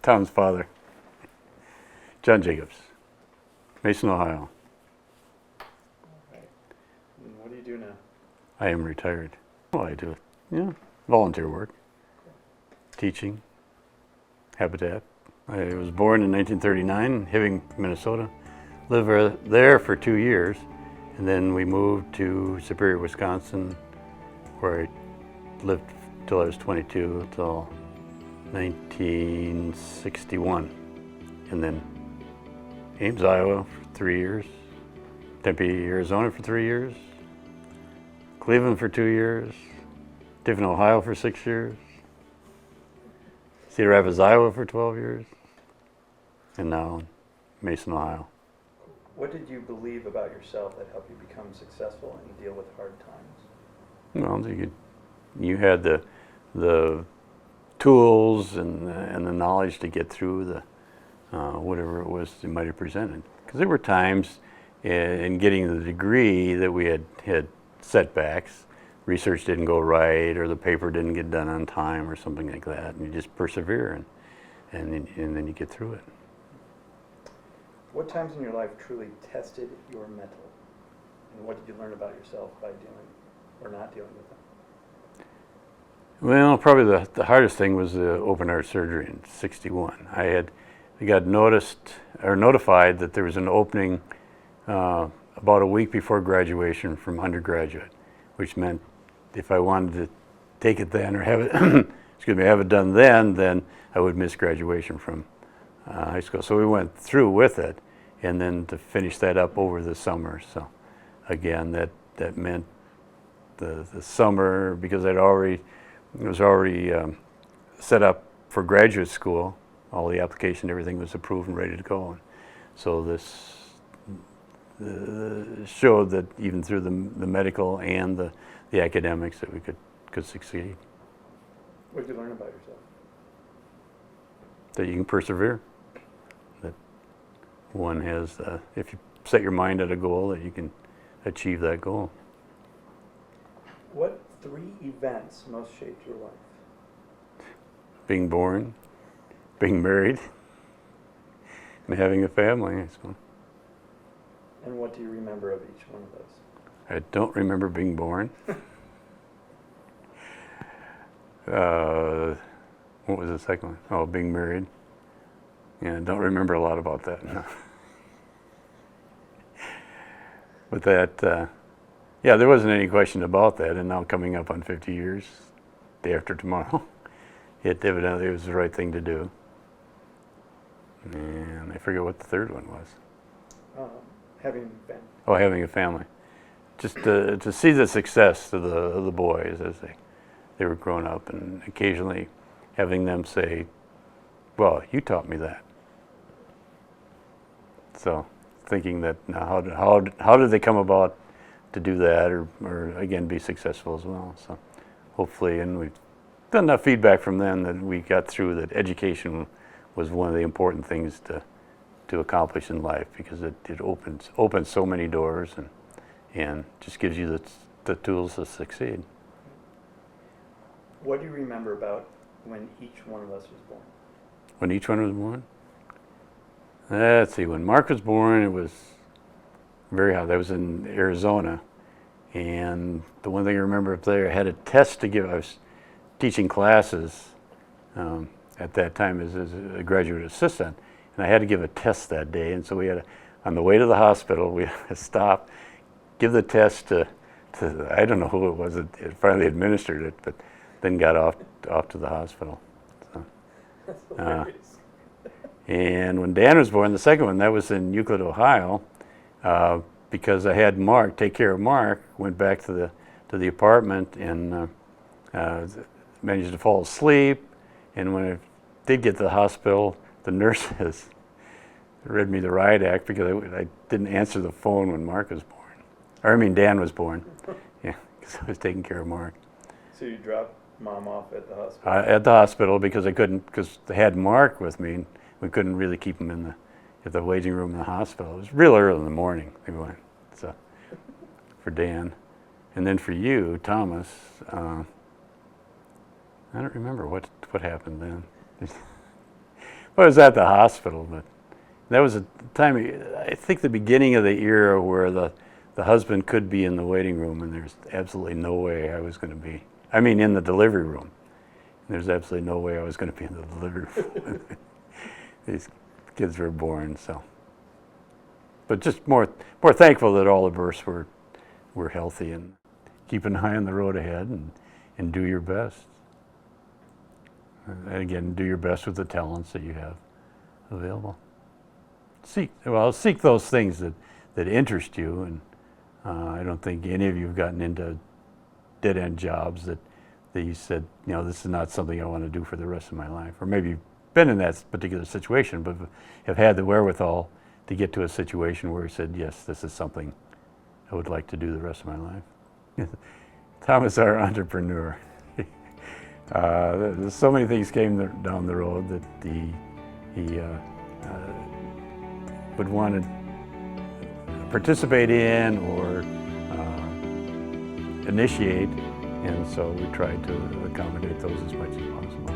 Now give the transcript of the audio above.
Tom's father, John Jacobs, Mason, Ohio. Right. And what do you do now? I am retired. Well, I do, volunteer work, teaching, habitat. I was born in 1939 in Hibbing, Minnesota. Lived there for 2 years, and then we moved to Superior, Wisconsin, where I lived till I was 22, till 1961. And then Ames, Iowa for 3 years, Tempe, Arizona for 3 years, Cleveland for 2 years, Tiffin, Ohio for 6 years, Cedar Rapids, Iowa for 12 years, and now Mason, Ohio. What did you believe about yourself that helped you become successful and deal with hard times? Well, you had the tools and the knowledge to get through the whatever it was you might have presented. Because there were times in getting the degree that we had setbacks. Research didn't go right, or the paper didn't get done on time, or something like that, and you just persevere, and then you get through it. What times in your life truly tested your mettle? And what did you learn about yourself by dealing or not dealing with them? Well, probably the hardest thing was the open heart surgery in '61. I got notified that there was an opening about a week before graduation from undergraduate, which meant if I wanted to take it then or have it, have it done then I would miss graduation from high school. So we went through with it, and then to finish that up over the summer. So again, that meant the summer, because it was already set up for graduate school. All the application, everything was approved and ready to go. And so this showed that even through the medical and the academics that we could succeed. What did you learn about yourself? That you can persevere. That one has, if you set your mind at a goal, that you can achieve that goal. What 3 events most shaped your life? Being born, being married, and having a family. So And what do you remember of each one of those? I don't remember being born. What was the second one? Oh, being married. Yeah, I don't remember a lot about that. No. But that, there wasn't any question about that. And now coming up on 50 years, day after tomorrow, it evidently was the right thing to do. And I forget what the third one was. Having a family. Oh, having a family. Just to see the success of the boys as they were growing up, and occasionally having them say, well, you taught me that. So thinking that now how did they come about to do that, or again be successful as well. So hopefully, and we've done enough feedback from them that we got through that education was one of the important things to accomplish in life, because it opens so many doors and just gives you the tools to succeed. What do you remember about when each one of us was born? When each one was born? Let's see, when Mark was born, it was very hot. That was in Arizona. And the one thing I remember up there, I had a test to give. I was teaching classes at that time as a graduate assistant, and I had to give a test that day. And so we had on the way to the hospital, we had to stop, give the test to I don't know who it was that finally administered it, but then got off to the hospital. So, That's hilarious. and when Dan was born, the second one, that was in Euclid, Ohio, because I had Mark take care of Mark. Went back to the apartment and managed to fall asleep. And when I did get to the hospital, the nurses read me the riot act because I didn't answer the phone when Mark was born. Dan was born. Yeah, because I was taking care of Mark. So you dropped Mom off at the hospital? At the hospital, because I couldn't, because they had Mark with me. And we couldn't really keep him in the waiting room in the hospital. It was real early in the morning they went. So for Dan, and then for you, Thomas, I don't remember what happened then. I was at the hospital, but that was a time, I think the beginning of the era where the husband could be in the waiting room and there's absolutely no way I was going to be. I mean, in the delivery room. There's absolutely no way I was going to be in the delivery room. These kids were born, so. But just more thankful that all the births were healthy, and keep an eye on the road ahead and do your best. And again, do your best with the talents that you have available. Seek those things that interest you, and I don't think any of you have gotten into dead-end jobs that you said, this is not something I want to do for the rest of my life. Or maybe you've been in that particular situation, but have had the wherewithal to get to a situation where you said, yes, this is something I would like to do the rest of my life. Tom is our entrepreneur. There's so many things came down the road that he would want to participate in or initiate, and so we tried to accommodate those as much as possible.